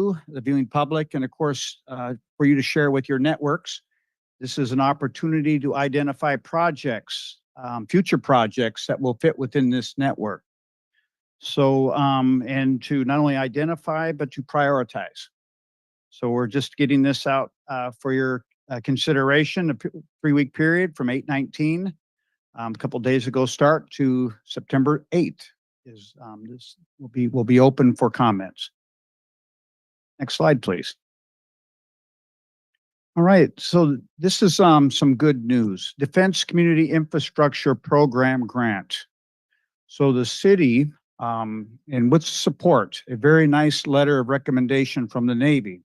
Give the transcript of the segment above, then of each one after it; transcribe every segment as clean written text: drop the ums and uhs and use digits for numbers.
you, the viewing public, and of course, for you to share with your networks. This is an opportunity to identify projects, future projects that will fit within this network. So, and to not only identify, but to prioritize. So we're just getting this out for your consideration, a 3-week period from 8/19, a couple days ago start to September 8th. This will be open for comments. Next slide, please. All right, so this is some good news. Defense Community Infrastructure Program grant. So the city, and with support, a very nice letter of recommendation from the Navy,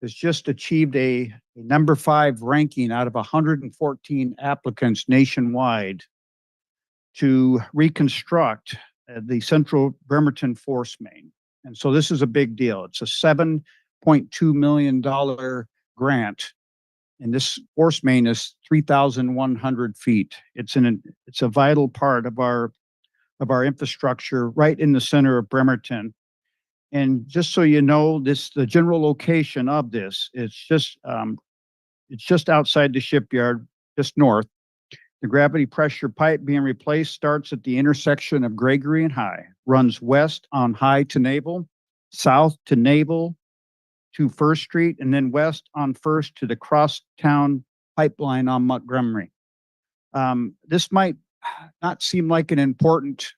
has just achieved a number 5 ranking out of 114 applicants nationwide to reconstruct the central Bremerton force main. And so this is a big deal. It's a $7.2 million grant. And this force main is 3,100 feet. It's a vital part of our infrastructure right in the center of Bremerton. And just so you know, the general location of this, it's just outside the shipyard, just north. The gravity pressure pipe being replaced starts at the intersection of Gregory and High, runs west on High to Naval, south to Naval to First Street, and then west on First to the Crosstown pipeline on Montgomery. This might not seem like an important,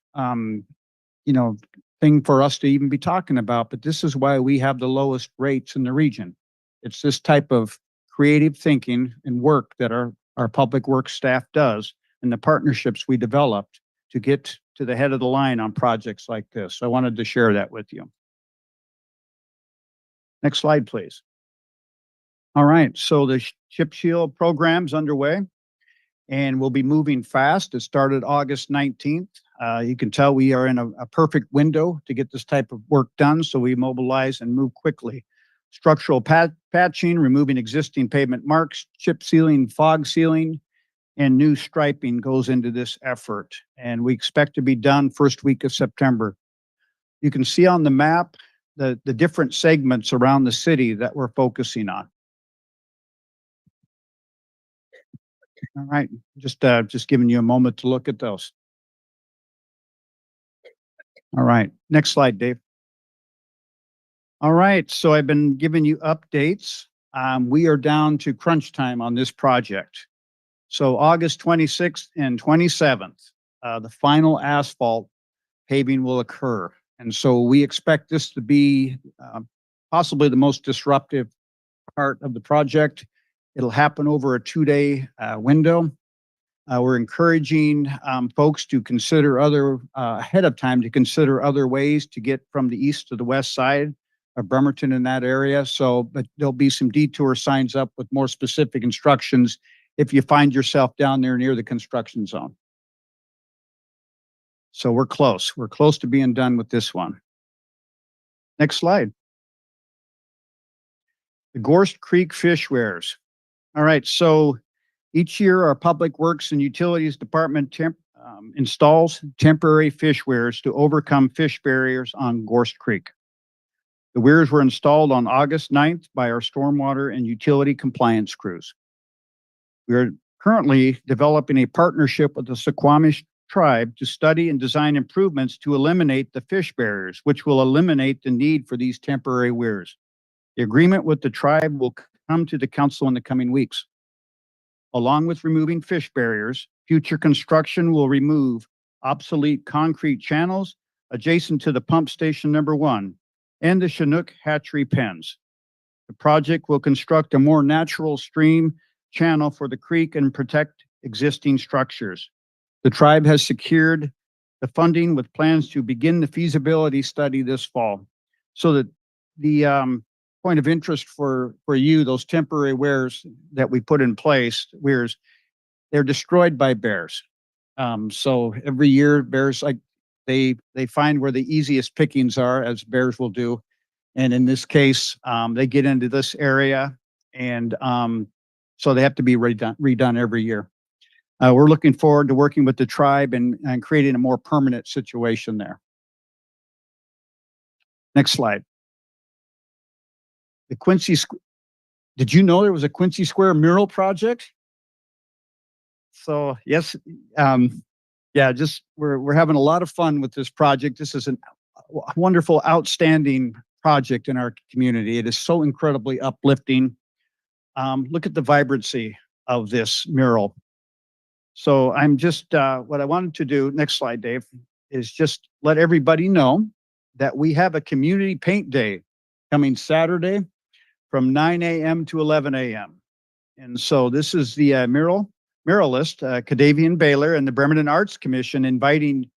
thing for us to even be talking about, but this is why we have the lowest rates in the region. It's this type of creative thinking and work that our public works staff does, and the partnerships we developed to get to the head of the line on projects like this. I wanted to share that with you. Next slide, please. All right, so the Ship Shield program's underway, and we'll be moving fast. It started August 19th. You can tell we are in a perfect window to get this type of work done, so we mobilize and move quickly. Structural patching, removing existing pavement marks, chip sealing, fog sealing, and new striping goes into this effort. And we expect to be done first week of September. You can see on the map the different segments around the city that we're focusing on. All right, just giving you a moment to look at those. All right, next slide, Dave. All right, so I've been giving you updates. We are down to crunch time on this project. So August 26th and 27th, the final asphalt paving will occur. And so we expect this to be possibly the most disruptive part of the project. It'll happen over a 2-day window. We're encouraging folks to consider ahead of time to consider other ways to get from the east to the west side of Bremerton in that area. So, but there'll be some detour signs up with more specific instructions if you find yourself down there near the construction zone. So we're close. We're close to being done with this one. Next slide. The Gorst Creek fish weirs. All right, so each year our Public Works and Utilities Department installs temporary fish weirs to overcome fish barriers on Gorst Creek. The weirs were installed on August 9th by our stormwater and utility compliance crews. We are currently developing a partnership with the Suquamish tribe to study and design improvements to eliminate the fish barriers, which will eliminate the need for these temporary weirs. The agreement with the tribe will come to the council in the coming weeks. Along with removing fish barriers, future construction will remove obsolete concrete channels adjacent to the pump station number 1 and the Chinook hatchery pens. The project will construct a more natural stream channel for the creek and protect existing structures. The tribe has secured the funding with plans to begin the feasibility study this fall. So that the point of interest for you, those temporary weirs that we put in place, they're destroyed by bears. So every year bears, like they find where the easiest pickings are, as bears will do. And in this case, they get into this area, and so they have to be redone every year. We're looking forward to working with the tribe and creating a more permanent situation there. Next slide. the did you know there was a Quincy Square mural project? So yes, yeah, just we're having a lot of fun with this project. This is a wonderful, outstanding project in our community. It is so incredibly uplifting. Look at the vibrancy of this mural. So I'm just what I wanted to do. Next slide, Dave, is just let everybody know that we have a community paint day coming Saturday from 9 a.m. to 11 a.m. And so this is the muralist, Cadavian Baylor, and the Bremerton Arts Commission inviting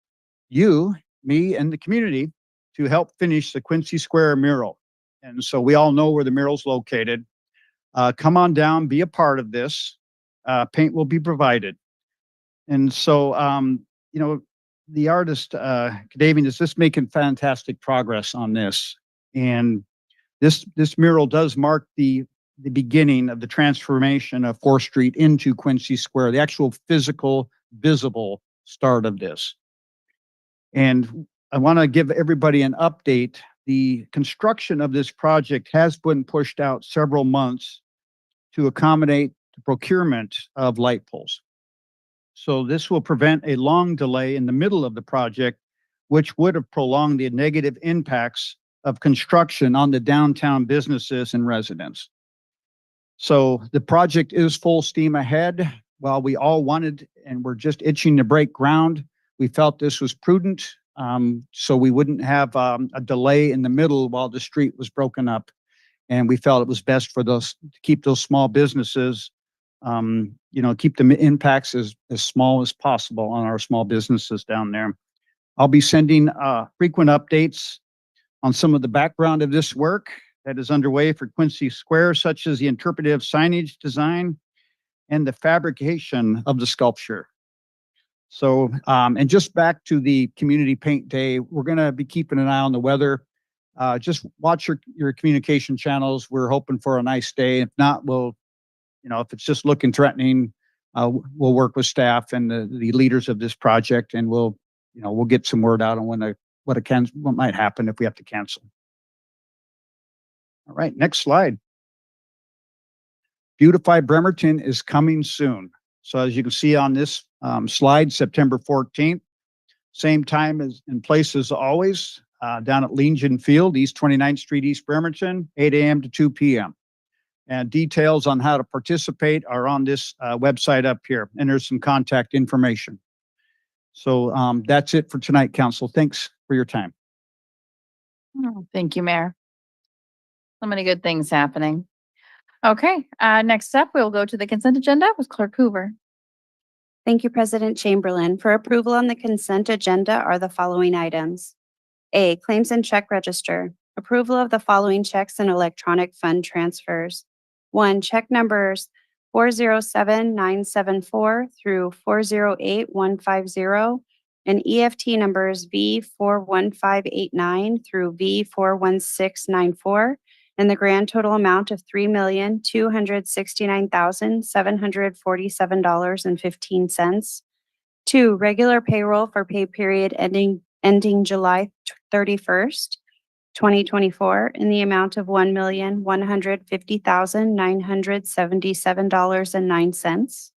you, me, and the community to help finish the Quincy Square mural. And so we all know where the mural's located. Come on down, be a part of this. Paint will be provided. And so, you know, the artist, Cadavian, is just making fantastic progress on this. And this mural does mark the beginning of the transformation of 4th Street into Quincy Square, the actual physical, visible start of this. And I want to give everybody an update. The construction of this project has been pushed out several months to accommodate the procurement of light poles. So this will prevent a long delay in the middle of the project, which would have prolonged the negative impacts of construction on the downtown businesses and residents. So the project is full steam ahead. While we all wanted and were just itching to break ground, we felt this was prudent, so we wouldn't have a delay in the middle while the street was broken up. And we felt it was best for those to keep those small businesses, you know, keep the impacts as small as possible on our small businesses down there. I'll be sending frequent updates on some of the background of this work that is underway for Quincy Square, such as the interpretive signage design and the fabrication of the sculpture. So, and just back to the community paint day, we're going to be keeping an eye on the weather. Just watch your communication channels. We're hoping for a nice day. If not, we'll, you know, if it's just looking threatening, we'll work with staff and the leaders of this project, and we'll get some word out on what might happen if we have to cancel. All right, next slide. Beautify Bremerton is coming soon. So as you can see on this slide, September 14th, same time as and place as always, down at Legion Field, East 29th Street, East Bremerton, 8 a.m. to 2 p.m. And details on how to participate are on this website up here, and there's some contact information. So that's it for tonight, Council. Thanks for your time. Thank you, Mayor. So many good things happening. Okay, next up, we'll go to the consent agenda with Clerk Hoover. Thank you, President Chamberlain. For approval on the consent agenda are the following items. A, claims and check register. Approval of the following checks and electronic fund transfers. 1, check numbers 407974 through 408150 and EFT numbers V41589 through V41694 and the grand total amount of $3,269,747.15. 2, regular payroll for pay period ending July 31st, 2024 in the amount of $1,150,977.09.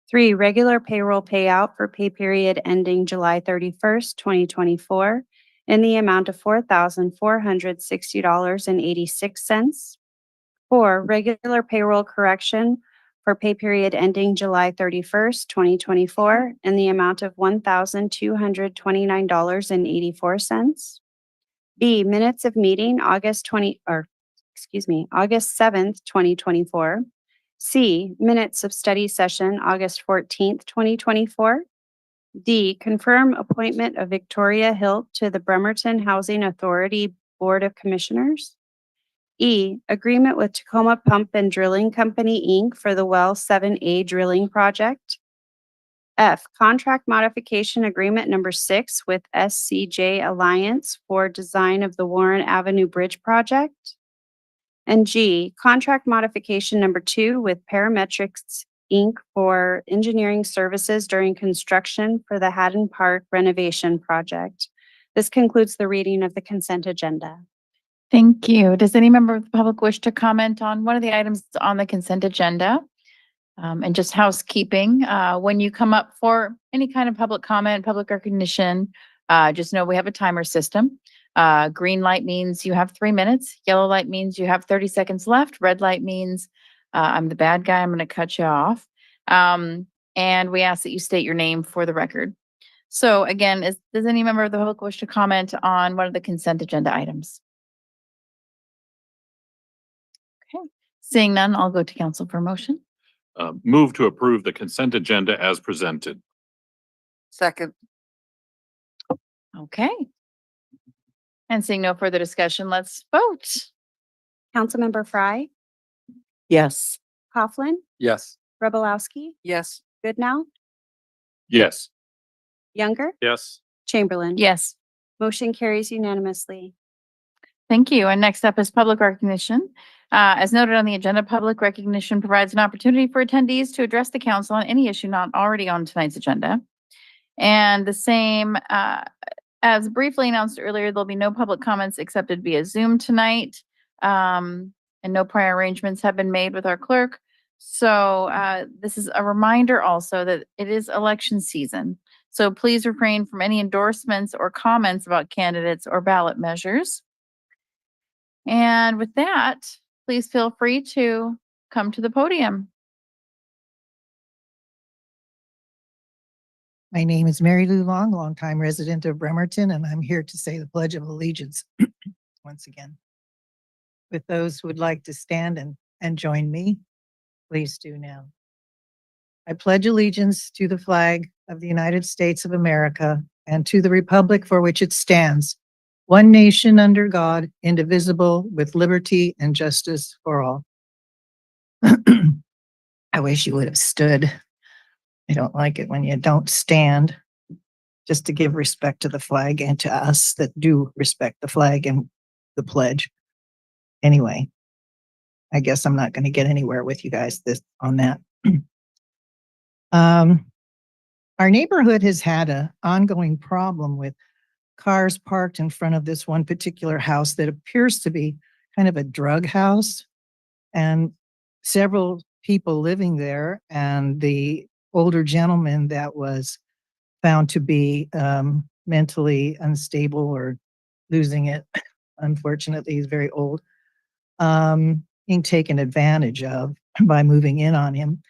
3, regular payroll payout for pay period ending July 31st, 2024 in the amount of $4,460.86. 4, regular payroll correction for pay period ending July 31st, 2024 in the amount of $1,229.84. B, minutes of meeting August 7th, 2024. C, minutes of study session August 14th, 2024. D, confirm appointment of Victoria Hilt to the Bremerton Housing Authority Board of Commissioners. E, agreement with Tacoma Pump and Drilling Company, Inc. for the Well 7A drilling project. F, contract modification agreement number 6 with SCJ Alliance for design of the Warren Avenue Bridge project. And G, contract modification number 2 with Parametrics Inc. for engineering services during construction for the Haddon Park renovation project. This concludes the reading of the consent agenda. Thank you. Does any member of the public wish to comment on one of the items on the consent agenda? And just housekeeping, when you come up for any kind of public comment, public recognition, just know we have a timer system. Green light means you have 3 minutes. Yellow light means you have 30 seconds left. Red light means I'm the bad guy. I'm going to cut you off. And we ask that you state your name for the record. So again, does any member of the public wish to comment on one of the consent agenda items? Okay, seeing none, I'll go to council for a motion. Move to approve the consent agenda as presented. Second. Okay. And seeing no further discussion, let's vote. Councilmember Frye, Yes. Coughlin, Yes. Rebelowski, Yes. Goodnow, Yes. Younger, Yes. Chamberlain. Yes, Motion carries unanimously. thank you. And next up is public recognition. As noted on the agenda, public recognition provides an opportunity for attendees to address the council on any issue not already on tonight's agenda. And the same, as briefly announced earlier, there'll be no public comments accepted via Zoom tonight. And no prior arrangements have been made with our clerk. So this is a reminder also that it is election season. So please refrain from any endorsements or comments about candidates or ballot measures. And with that, please feel free to come to the podium. My name is Mary Lou Long, longtime resident of Bremerton, and I'm here to say the Pledge of Allegiance once again. With those who would like to stand and join me, please do now. I pledge allegiance to the flag of the United States of America and to the republic for which it stands, one nation under God, indivisible, with liberty and justice for all. I wish you would have stood. I don't like it when you don't stand, just to give respect to the flag and to us that do respect the flag and the pledge. Anyway, I guess I'm not going to get anywhere with you guys on that. Our neighborhood has had an ongoing problem with cars parked in front of this one particular house that appears to be kind of a drug house, and several people living there, and the older gentleman that was found to be mentally unstable or losing it. Unfortunately, he's very old, being taken advantage of by moving in on him.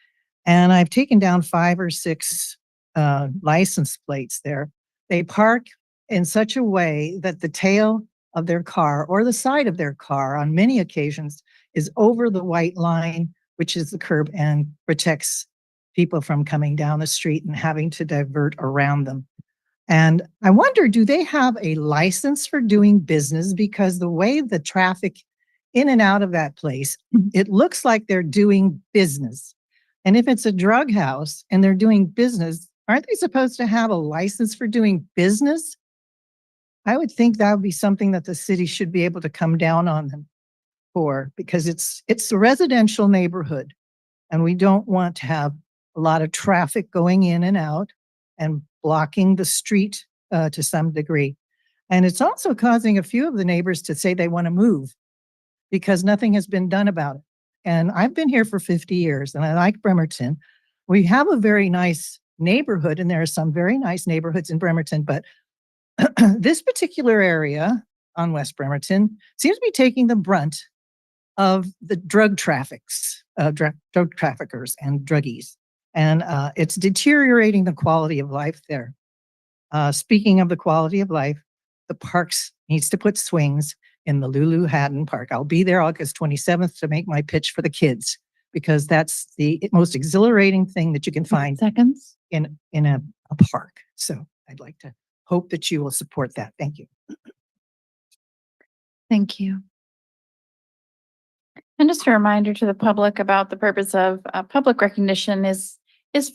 And I've taken down 5 or 6 license plates there. They park in such a way that the tail of their car or the side of their car on many occasions is over the white line, which is the curb, and protects people from coming down the street and having to divert around them. And I wonder, do they have a license for doing business? Because the way the traffic in and out of that place, it looks like they're doing business. And if it's a drug house and they're doing business, aren't they supposed to have a license for doing business? I would think that would be something that the city should be able to come down on them for, because it's a residential neighborhood and we don't want to have a lot of traffic going in and out and blocking the street to some degree. And it's also causing a few of the neighbors to say they want to move because nothing has been done about it. And I've been here for 50 years and I like Bremerton. We have a very nice neighborhood and there are some very nice neighborhoods in Bremerton, but this particular area on West Bremerton seems to be taking the brunt of the drug traffickers and druggies. And it's deteriorating the quality of life there. Speaking of the quality of life, the parks needs to put swings in the Lulu Haddon Park. I'll be there August 27th to make my pitch for the kids, because that's the most exhilarating thing that you can find Seconds. in a park. So I'd like to hope that you will support that. Thank you. Thank you. And just a reminder to the public about the purpose of public recognition is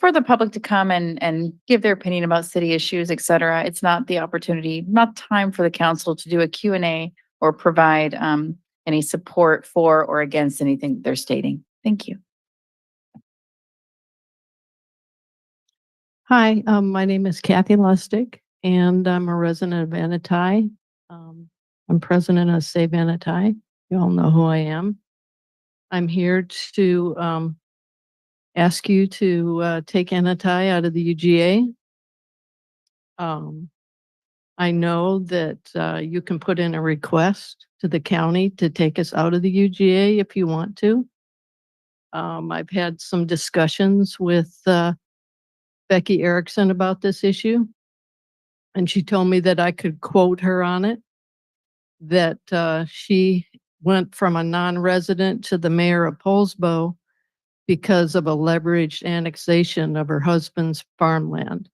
for the public to come and give their opinion about city issues, et cetera. It's not the opportunity, not time for the council to do a Q&A or provide any support for or against anything they're stating. Thank you. Hi, my name is Kathy Lustig, and I'm a resident of Anatai. I'm president of Save Anatai. You all know who I am. I'm here to ask you to take Anatai out of the UGA. I know that you can put in a request to the county to take us out of the UGA if you want to. I've had some discussions with Becky Erickson about this issue, and she told me that I could quote her on it, that she went from a non-resident to the mayor of Poulsbo because of a leveraged annexation of her husband's farmland.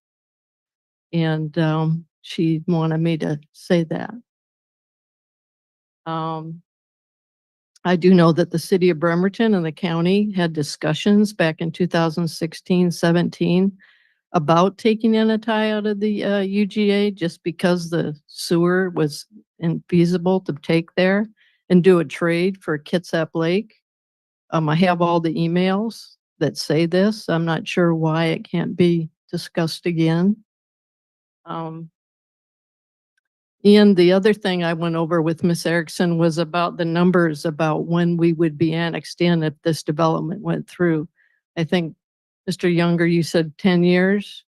And she wanted me to say that. I do know that the city of Bremerton and the county had discussions back in 2016-17 about taking Anatai out of the UGA just because the sewer was infeasible to take there and do a trade for Kitsap Lake. I have all the emails that say this. I'm not sure why it can't be discussed again. And the other thing I went over with Ms. Erickson was about the numbers about when we would be annexed in if this development went through. I think, Mr. Younger, you said 10 years.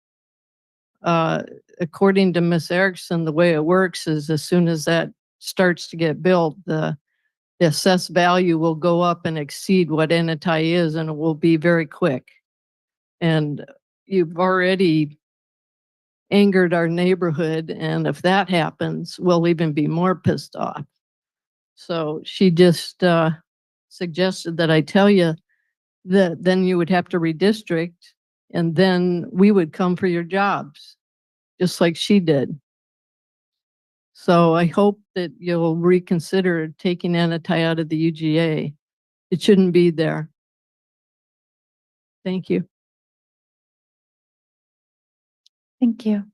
According to Ms. Erickson, the way it works is as soon as that starts to get built, the assessed value will go up and exceed what Anatai is, and it will be very quick. And you've already angered our neighborhood, and if that happens, we'll even be more pissed off. So she just suggested that I tell you that then you would have to redistrict, and then we would come for your jobs, just like she did. So I hope that you'll reconsider taking Anatai out of the UGA. It shouldn't be there. Thank you. Thank you.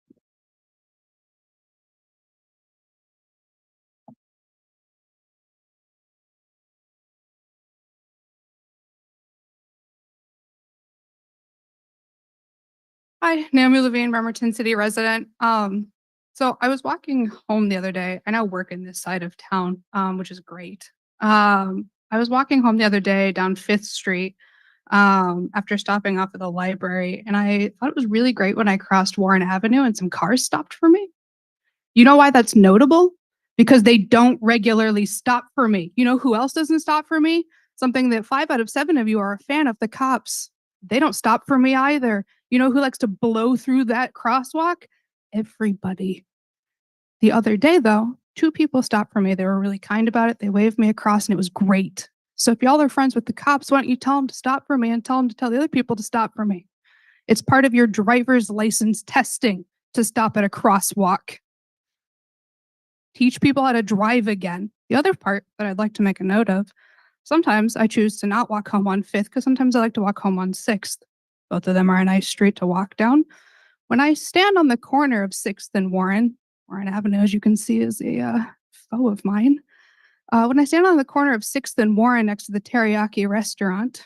Hi, Naomi Levine, Bremerton City resident. So I was walking home the other day. I now work in this side of town, which is great. I was walking home the other day down 5th Street after stopping off at the library, and I thought it was really great when I crossed Warren Avenue and some cars stopped for me. You know why that's notable? Because they don't regularly stop for me. You know who else doesn't stop for me? Something that 5 out of 7 of you are a fan of, the cops. They don't stop for me either. You know who likes to blow through that crosswalk? Everybody. The other day, though, 2 people stopped for me. They were really kind about it. They waved me across, and it was great. So if y'all are friends with the cops, why don't you tell them to stop for me and tell them to tell the other people to stop for me? It's part of your driver's license testing to stop at a crosswalk. Teach people how to drive again. The other part that I'd like to make a note of, sometimes I choose to not walk home on 5th because sometimes I like to walk home on 6th. Both of them are a nice street to walk down. When I stand on the corner of 6th and Warren Avenue, as you can see, is a foe of mine. When I stand on the corner of 6th and Warren next to the teriyaki restaurant,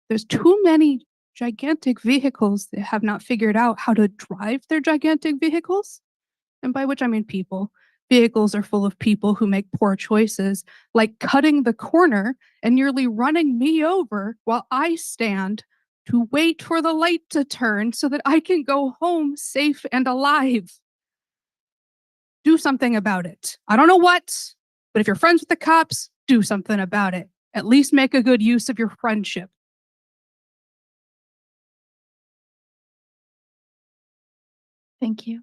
there's too many gigantic vehicles that have not figured out how to drive their gigantic vehicles. And by which I mean people. Vehicles are full of people who make poor choices, like cutting the corner and nearly running me over while I stand to wait for the light to turn so that I can go home safe and alive. Do something about it. I don't know what, but if you're friends with the cops, do something about it. At least make a good use of your friendship. Thank you.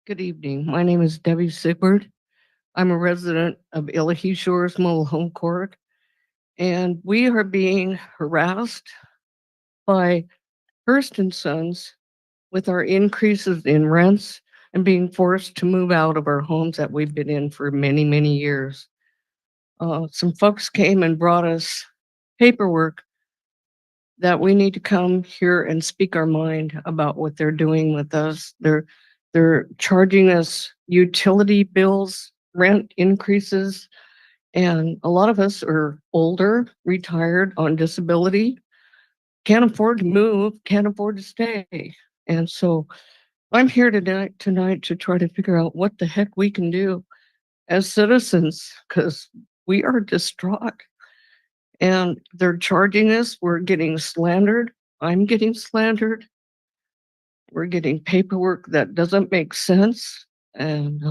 Good evening. My name is Debbie Sigward. I'm a resident of Illahee Shores Mobile Home Court, and we are being harassed by Hearst and Sons with our increases in rents and being forced to move out of our homes that we've been in for many, many years. Some folks came and brought us paperwork that we need to come here and speak our mind about what they're doing with us. They're charging us utility bills, rent increases, And a lot of us are older, retired, on disability, can't afford to move, can't afford to stay. And so I'm here tonight to try to figure out what the heck we can do as citizens, because we are distraught. And they're charging us, we're getting slandered, I'm getting slandered. We're getting paperwork that doesn't make sense. And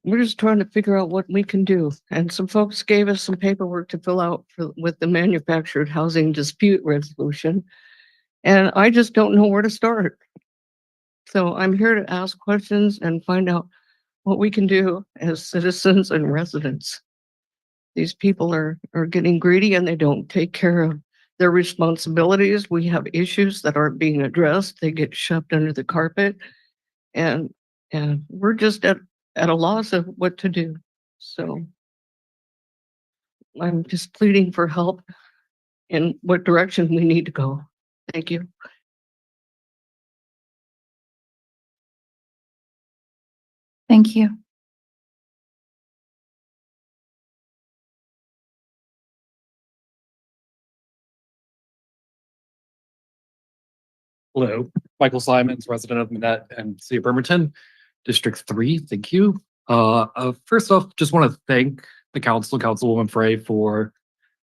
we're just trying to figure out what we can do. And some folks gave us some paperwork to fill out with the manufactured housing dispute resolution. And I just don't know where to start. So I'm here to ask questions and find out what we can do as citizens and residents. These people are getting greedy and they don't take care of their responsibilities. We have issues that aren't being addressed. They get shoved under the carpet. And we're just at a loss of what to do. So I'm just pleading for help in what direction we need to go. Thank you. Thank you. Hello, Michael Simons, resident of Manette and City of Bremerton, District 3. Thank you. First off, just want to thank the council, Councilwoman Frey, for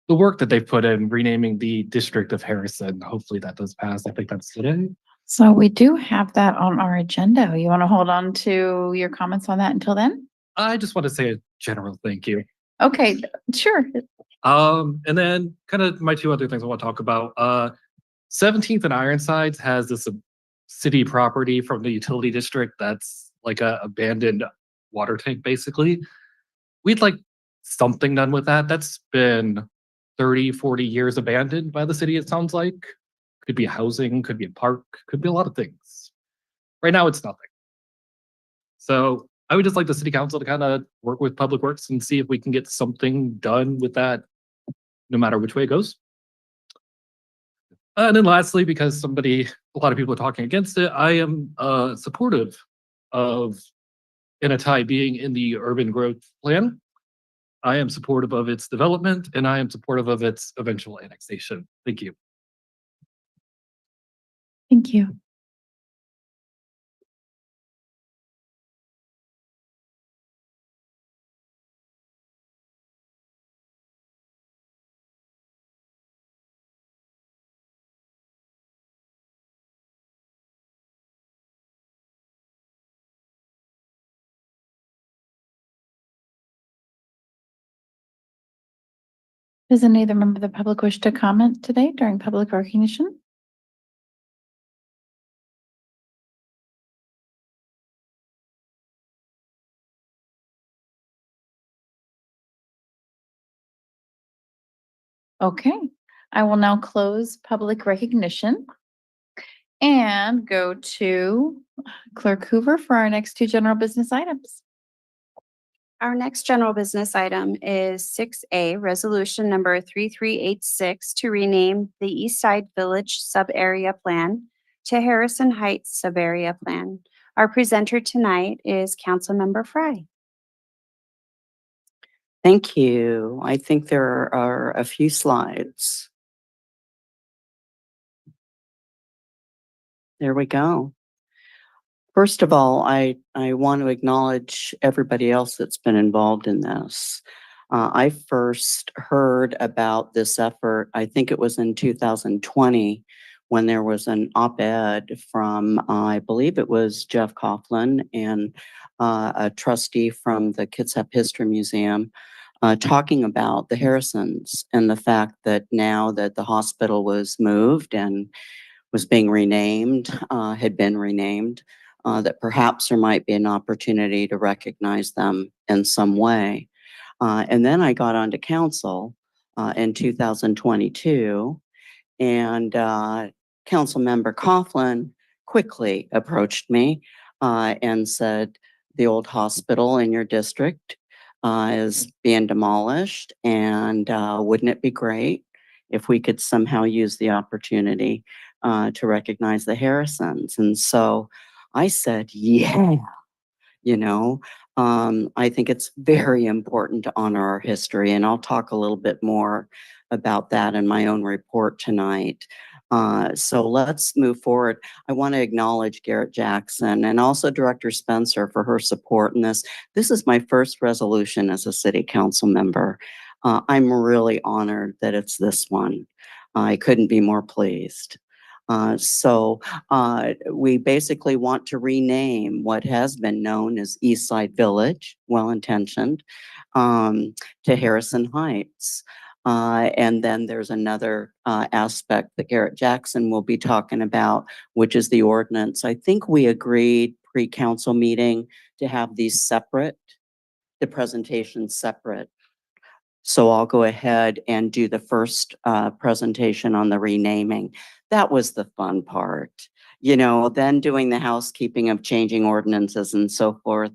the work that they've put in renaming the district of Harrison. Hopefully that does pass. I think that's today. So we do have that on our agenda. You want to hold on to your comments on that until then? I just want to say a general thank you. Okay, sure. And then kind of my two other things I want to talk about. 17th and Ironsides has this city property from the utility district that's like a abandoned water tank, basically. We'd like something done with that. That's been 30, 40 years abandoned by the city, it sounds like. Could be housing, could be a park, could be a lot of things. Right now, it's nothing. So I would just like the city council to kind of work with Public Works and see if we can get something done with that, no matter which way it goes. And then lastly, because a lot of people are talking against it, I am supportive of Initai being in the urban growth plan. I am supportive of its development, and I am supportive of its eventual annexation. Thank you. Thank you. Does any other member of the public wish to comment today during public recognition? Okay, I will now close public recognition and go to Clerk Hoover for our next two general business items. Our next general business item is 6A, Resolution Number 3386 to rename the East Side Village Sub-Area Plan to Harrison Heights Sub-Area Plan. Our presenter tonight is Councilmember Frey. Thank you. I think there are a few slides. There we go. First of all, I want to acknowledge everybody else that's been involved in this. I first heard about this effort, I think it was in 2020, when there was an op-ed from, I believe it was Jeff Coughlin and a trustee from the Kitsap History Museum, talking about the Harrisons and the fact that now that the hospital was moved and was being renamed, had been renamed, that perhaps there might be an opportunity to recognize them in some way. And then I got onto council in 2022, and Councilmember Coughlin quickly approached me and said, the old hospital in your district is being demolished, and wouldn't it be great if we could somehow use the opportunity to recognize the Harrisons? And so I said, yeah, you know? I think it's very important to honor our history, and I'll talk a little bit more about that in my own report tonight. So let's move forward. I want to acknowledge Garrett Jackson and also Director Spencer for her support in this. This is my first resolution as a city council member. I'm really honored that it's this one. I couldn't be more pleased. We basically want to rename what has been known as East Side Village, well-intentioned, to Harrison Heights. And then there's another aspect that Garrett Jackson will be talking about, which is the ordinance. I think we agreed pre-council meeting to have these separate, the presentations separate. So I'll go ahead and do the first presentation on the renaming. That was the fun part. You know, then doing the housekeeping of changing ordinances and so forth.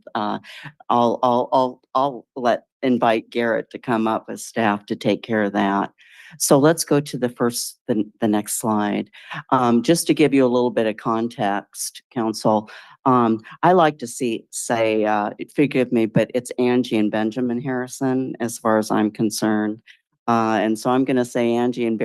I'll invite Garrett to come up with staff to take care of that. So let's go to the next slide. Just to give you a little bit of context, council. I like to say, forgive me, but it's Angie and Benjamin Harrison as far as I'm concerned. And so I'm going to say Angie and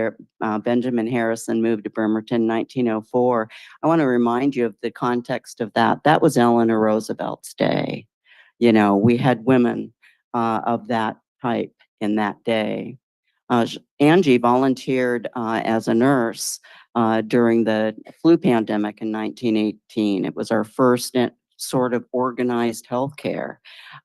Benjamin Harrison moved to Bremerton in 1904. I want to remind you of the context of that. That was Eleanor Roosevelt's day. You know, we had women of that type in that day. Angie volunteered as a nurse during the flu pandemic in 1918. It was our first sort of organized healthcare.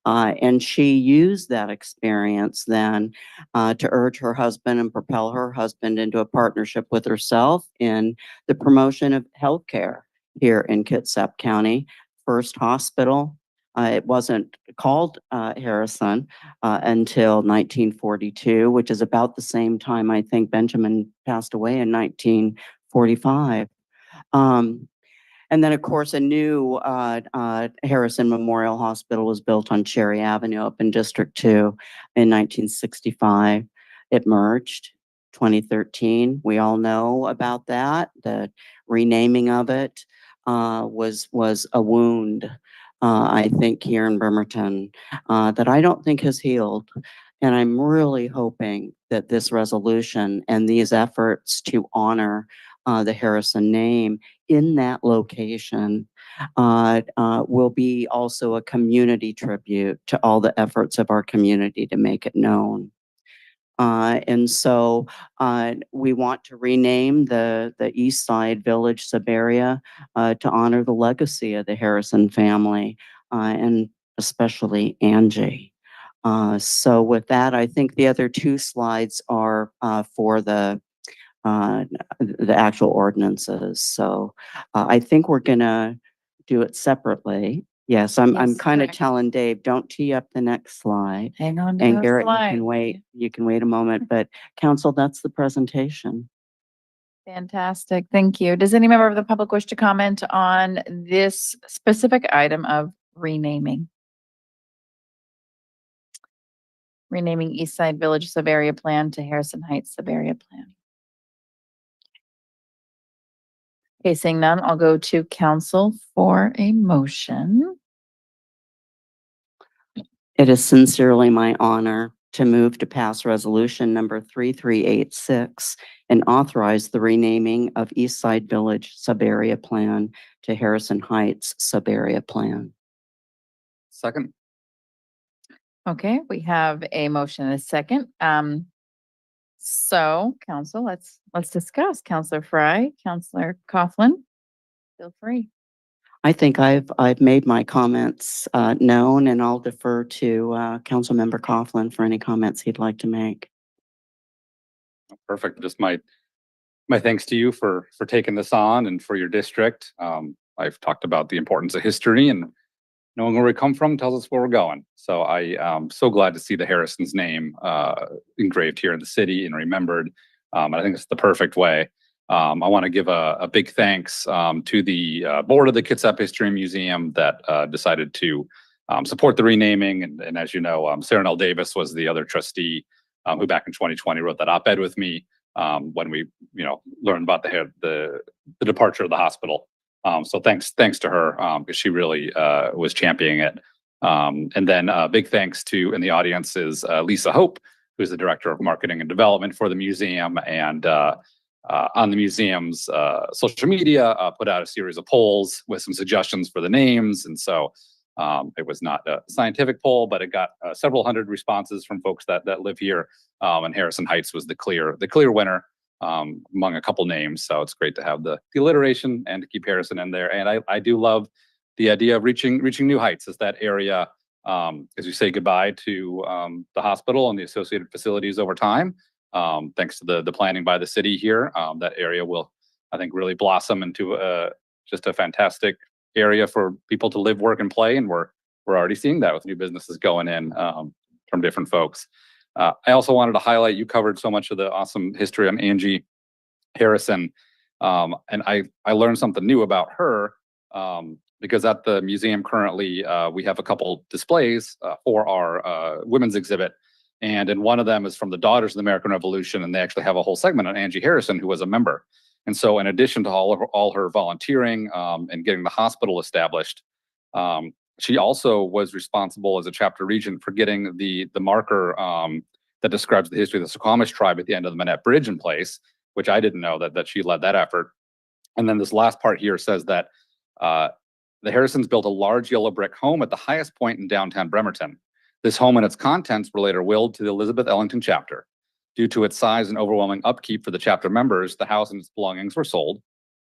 And she used that experience then to urge her husband and propel her husband into a partnership with herself in the promotion of healthcare here in Kitsap County. First hospital. It wasn't called Harrison until 1942, which is about the same time I think Benjamin passed away in 1945. And then, of course, a new Harrison Memorial Hospital was built on Cherry Avenue up in District 2 in 1965. It merged 2013. We all know about that. The renaming of it was a wound. I think here in Bremerton, that I don't think has healed. And I'm really hoping that this resolution and these efforts to honor the Harrison name in that location will be also a community tribute to all the efforts of our community to make it known. And so we want to rename the East Side Village sub-area to honor the legacy of the Harrison family and especially Angie. So with that, I think the other two slides are for the actual ordinances. So I think we're gonna do it separately. Yes, I'm Yes, kind of correct. telling Dave, don't tee up the next slide. Hang on to And those Garrett, you slides. can wait a moment, but council, that's the presentation. Fantastic. Thank you. Does any member of the public wish to comment on this specific item of renaming? Renaming East Side Village Sub-Area Plan to Harrison Heights Sub-Area Plan. Okay, seeing none, I'll go to council for a motion. It is sincerely my honor to move to pass resolution number 3386 and authorize the renaming of East Side Village Sub-Area Plan to Harrison Heights Sub-Area Plan. Second. Okay, we have a motion and a second. So council, let's discuss. Counselor Fry, Counselor Coughlin, feel free. I think I've made my comments known, and I'll defer to Councilmember Coughlin for any comments he'd like to make. Perfect. Just my thanks to you for taking this on and for your district. I've talked about the importance of history, and knowing where we come from tells us where we're going. So I am so glad to see the Harrison's name engraved here in the city and remembered. I think it's the perfect way. I want to give a big thanks to the board of the Kitsap History Museum that decided to support the renaming. And as you know, Sarah Nell Davis was the other trustee who back in 2020 wrote that op-ed with me when we learned about the departure of the hospital. So thanks to her, because she really was championing it. And then big thanks to, in the audience is Lisa Hope, who's the Director of Marketing and Development for the museum, and on the museum's social media, put out a series of polls with some suggestions for the names. And so it was not a scientific poll, but it got several hundred responses from folks that live here. And Harrison Heights was the clear winner among a couple names. So it's great to have the alliteration and to keep Harrison in there. And I do love the idea of reaching new heights as that area, as we say goodbye to the hospital and the associated facilities over time. Thanks to the planning by the city here, that area will, I think, really blossom into just a fantastic area for people to live, work, and play. And we're already seeing that with new businesses going in from different folks. I also wanted to highlight, you covered so much of the awesome history on Angie Harrison. And I learned something new about her because at the museum currently, we have a couple displays for our women's exhibit. And in one of them is from the Daughters of the American Revolution, and they actually have a whole segment on Angie Harrison, who was a member. And so in addition to all her volunteering and getting the hospital established, she also was responsible as a chapter regent for getting the marker that describes the history of the Suquamish tribe at the end of the Manette Bridge in place, which I didn't know that she led that effort. And then this last part here says that the Harrisons built a large yellow brick home at the highest point in downtown Bremerton. This home and its contents were later willed to the Elizabeth Ellington chapter. Due to its size and overwhelming upkeep for the chapter members, the house and its belongings were sold.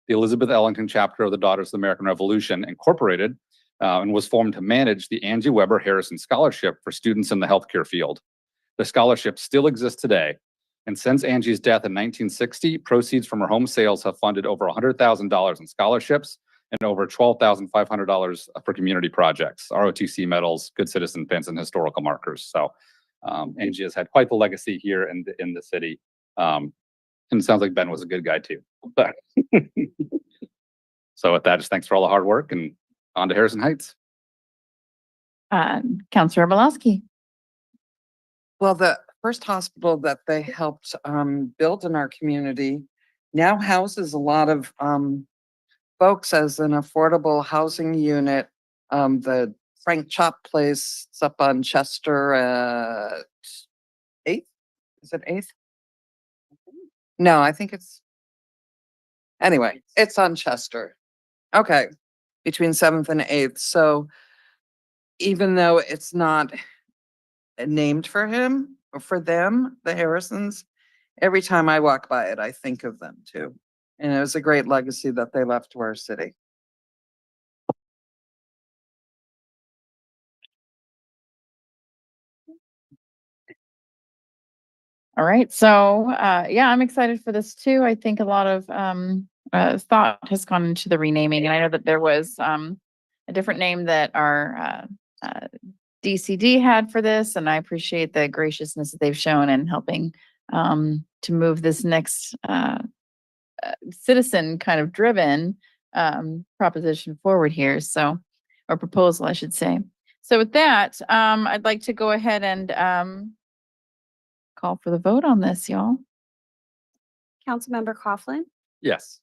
The Elizabeth Ellington chapter of the Daughters of the American Revolution incorporated and was formed to manage the Angie Weber Harrison Scholarship for students in the healthcare field. The scholarship still exists today, and since Angie's death in 1960, proceeds from her home sales have funded over $100,000 in scholarships and over $12,500 for community projects, ROTC medals, Good Citizen pins, and historical markers. So Angie has had quite the legacy here in the city. And it sounds like Ben was a good guy too. But so with that, just thanks for all the hard work, and on to Harrison Heights. Counselor Obolowski. Well, the first hospital that they helped build in our community now houses a lot of folks as an affordable housing unit. The Frank Chop place is up on Chester at 8th. Is it 8th? No, I think it's, anyway, it's on Chester. Okay, between 7th and 8th. So even though it's not named for him or for them, the Harrisons, every time I walk by it, I think of them too. And it was a great legacy that they left to our city. All right. So, yeah, I'm excited for this too. I think a lot of thought has gone into the renaming. And I know that there was a different name that our DCD had for this. And I appreciate the graciousness that they've shown in helping to move this next citizen kind of driven proposition forward here. So, or proposal, I should say. So with that, I'd like to go ahead and call for the vote on this, y'all. Councilmember Coughlin, Yes.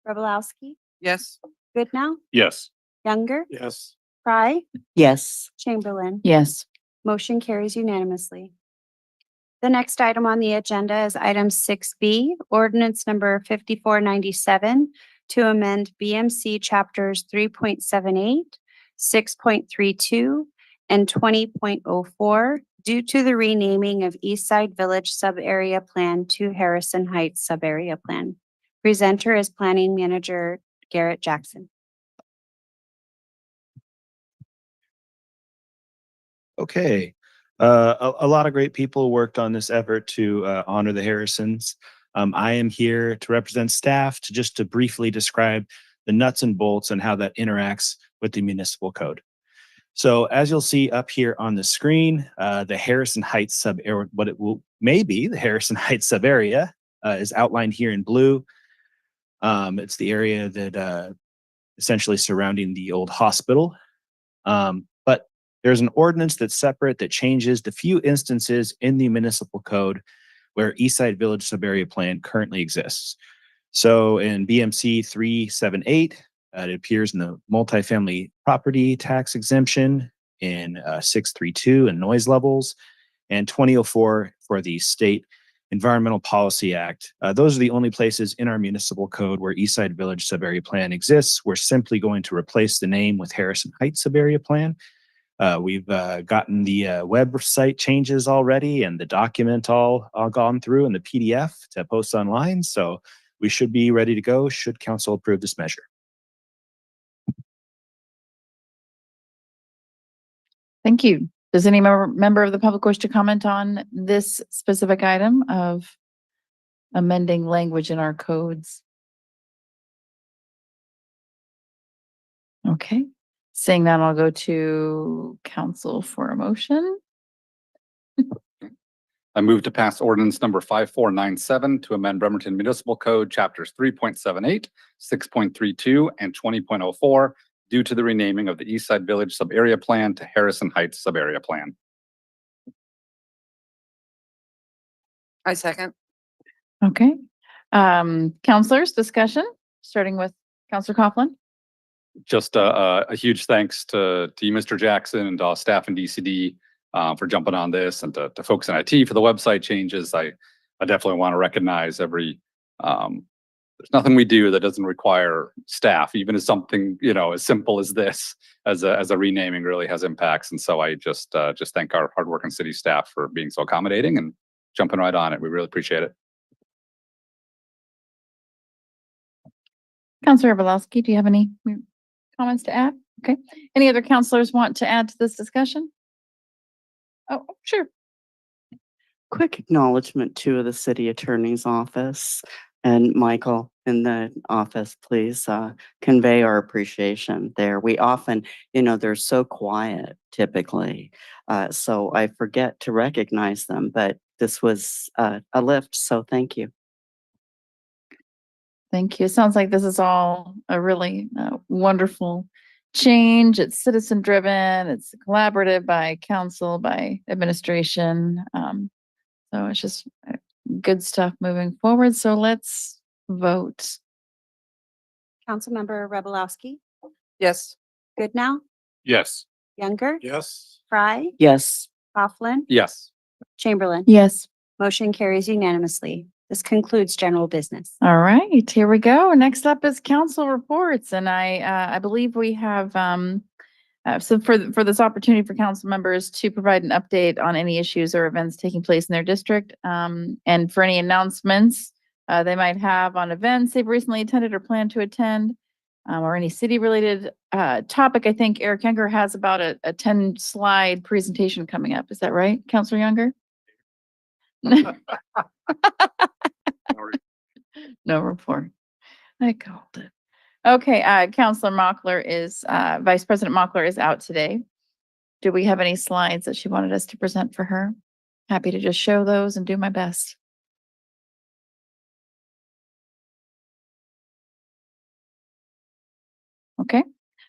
Robolowski, Yes. Goodnow, Yes. Younger, Yes. Fry, Yes. Chamberlain. Yes. Motion carries unanimously. The next item on the agenda is item 6B, ordinance number 5497 to amend BMC chapters 3.78, 6.32, and 20.04 due to the renaming of Eastside Village Sub-Area Plan to Harrison Heights Sub-Area Plan. Presenter is Planning Manager Garrett Jackson. Okay. A lot of great people worked on this effort to honor the Harrisons. I am here to represent staff to briefly describe the nuts and bolts and how that interacts with the municipal code. So as you'll see up here on the screen, the Harrison Heights sub-area, what it will maybe the Harrison Heights sub-area is outlined here in blue. It's the area that essentially surrounding the old hospital. But there's an ordinance that's separate that changes the few instances in the municipal code where Eastside Village Sub-Area Plan currently exists. So in BMC 378, It appears in the multifamily property tax exemption in 632 and noise levels, and 2004 for the State Environmental Policy Act. Those are the only places in our municipal code where Eastside Village Subarea Plan exists. We're simply going to replace the name with Harrison Heights Subarea Plan. We've gotten the website changes already and the document all gone through in the PDF to post online. So we should be ready to go should council approve this measure. Thank you. Does any member of the public wish to comment on this specific item of amending language in our codes? Okay, seeing that, I'll go to council for a motion. I move to pass ordinance number 5497 to amend Bremerton Municipal Code chapters 3.78, 6.32, and 20.04 due to the renaming of the Eastside Village Subarea Plan to Harrison Heights Subarea Plan. I second. Okay, counselors, discussion, starting with Counselor Coughlin. Just a huge thanks to you, Mr. Jackson, and staff in DCD for jumping on this, and to folks in IT for the website changes. I definitely want to recognize every, there's nothing we do that doesn't require staff, even as something, as simple as this, as a renaming really has impacts. And so I just thank our hardworking city staff for being so accommodating and jumping right on it. We really appreciate it. Counselor Belowski, do you have any comments to add? Okay. Any other counselors want to add to this discussion? Oh, sure. Quick acknowledgement to the city attorney's office and Michael in the office, please convey our appreciation there. We often, they're so quiet typically. So I forget to recognize them, but this was a lift. So thank you. Thank you. It sounds like this is all a really wonderful change. It's citizen driven. It's collaborative by council, by administration. So it's just good stuff moving forward. So let's vote. Councilmember Rebelowski, Yes. Goodnow, Yes. Younger, Yes. Fry, Yes. Coughlin, Yes. Chamberlain. Yes. Motion carries unanimously. This concludes general business. All right, here we go. Next up is council reports, and I believe we have so for this opportunity for council members to provide an update on any issues or events taking place in their district, and for any announcements they might have on events they've recently attended or plan to attend, or any city related topic. I think Eric Younger has about a 10-slide presentation coming up. Is that right, Councilor Younger? No report. I called it. Okay, Councilor Mockler is, Vice President Mockler is out today. Do we have any slides that she wanted us to present for her? Happy to just show those and do my best. Okay,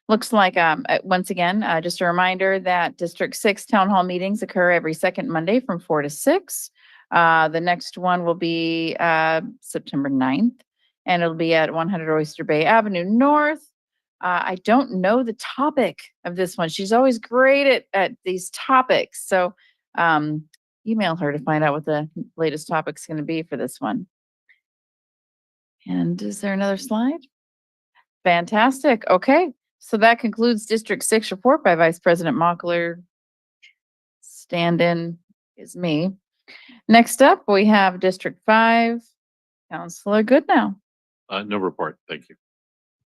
looks like, once again, just a reminder that District 6 Town Hall meetings occur every second Monday from 4 to 6. The next one will be September 9th, and it'll be at 100 Oyster Bay Avenue North. I don't know the topic of this one. She's always great at these topics. So email her to find out what the latest topic's going to be for this one. And is there another slide? Fantastic. Okay. So that concludes District 6 report by Vice President Mockler. Stand-in is me. Next up, we have District 5, Councilor Goodnow. No report. Thank you.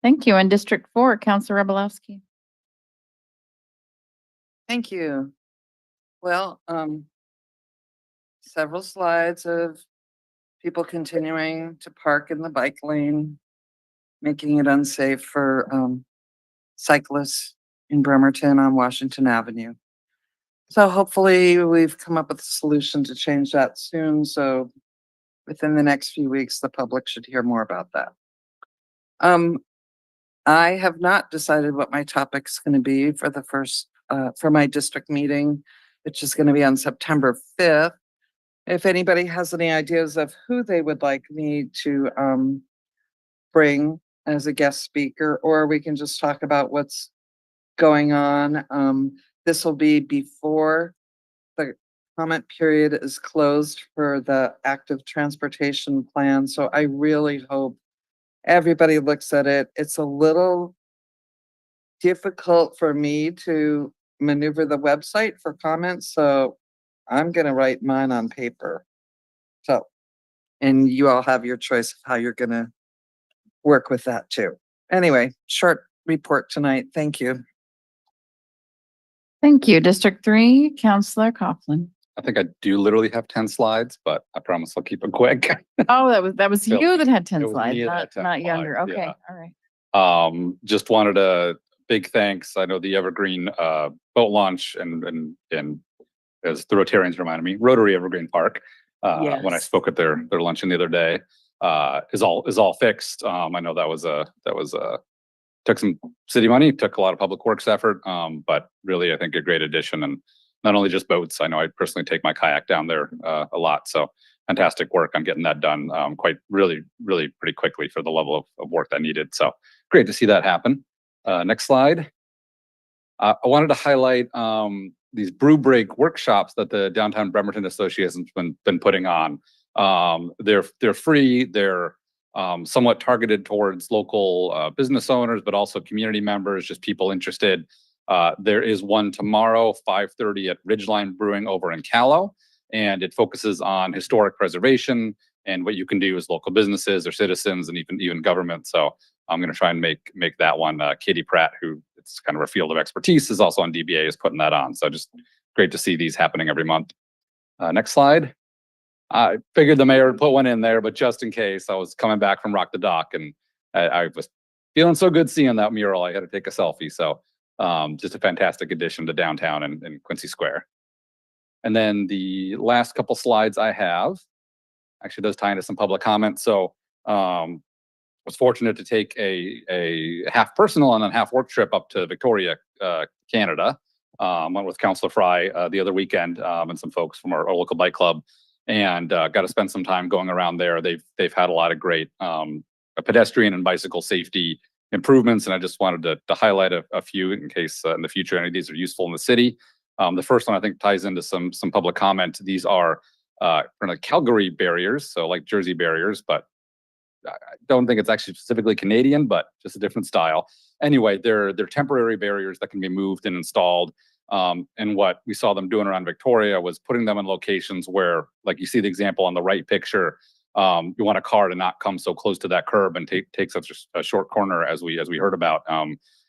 Thank you. And District 4, Councilor Rebelowski. Thank you. Well, several slides of people continuing to park in the bike lane, making it unsafe for cyclists in Bremerton on Washington Avenue. So hopefully we've come up with a solution to change that soon. So within the next few weeks, the public should hear more about that. I have not decided what my topic's going to be for the first, for my district meeting, which is going to be on September 5th. If anybody has any ideas of who they would like me to bring, as a guest speaker, or we can just talk about what's going on. This will be before the comment period is closed for the active transportation plan. So I really hope everybody looks at it. It's a little difficult for me to maneuver the website for comments, so I'm gonna write mine on paper. So, and you all have your choice of how you're gonna work with that too. Anyway, short report tonight. Thank you. Thank you. District 3, Counselor Coughlin. I think I do literally have 10 slides, but I promise I'll keep it quick. Oh, that was Bill, you that had 10 it was slides, me that had 10 not younger. slides, Okay, yeah. all right. Just wanted a big thanks. I know the Evergreen boat launch and as the Rotarians reminded me, Rotary Evergreen Park, when I Yes. spoke at their luncheon the other day, is all fixed. I know that was took some city money, took a lot of public works effort, but really I think a great addition, and not only just boats. I know I personally take my kayak down there a lot, so fantastic work on getting that done really pretty quickly for the level of work that needed. So great to see that happen. Next slide. I wanted to highlight these brew break workshops that the Downtown Bremerton Association's been putting on. They're free. They're somewhat targeted towards local business owners, but also community members, just people interested. There is one tomorrow, 5:30 at Ridgeline Brewing over in Callow, and it focuses on historic preservation and what you can do as local businesses or citizens and even government. So I'm going to try and make that one. Katie Pratt, who it's kind of her field of expertise, is also on DBA, is putting that on. So just great to see these happening every month. Next slide. I figured the mayor would put one in there, but just in case, I was coming back from Rock the Dock and I was feeling so good seeing that mural. I had to take a selfie. So just a fantastic addition to downtown and Quincy Square. And then the last couple slides I have actually does tie into some public comment. So was fortunate to take a half personal and then half work trip up to Victoria, Canada. Went with Councillor Fry the other weekend and some folks from our local bike club, and got to spend some time going around there. They've had a lot of great pedestrian and bicycle safety improvements, and I just wanted to highlight a few in case in the future any of these are useful in the city. The first one I think ties into some public comment. These are kind of Calgary barriers, so like Jersey barriers, but I don't think it's actually specifically Canadian, but just a different style. Anyway, they're temporary barriers that can be moved and installed. And what we saw them doing around Victoria was putting them in locations where, like you see the example on the right picture, you want a car to not come so close to that curb and take such a short corner as we kind about.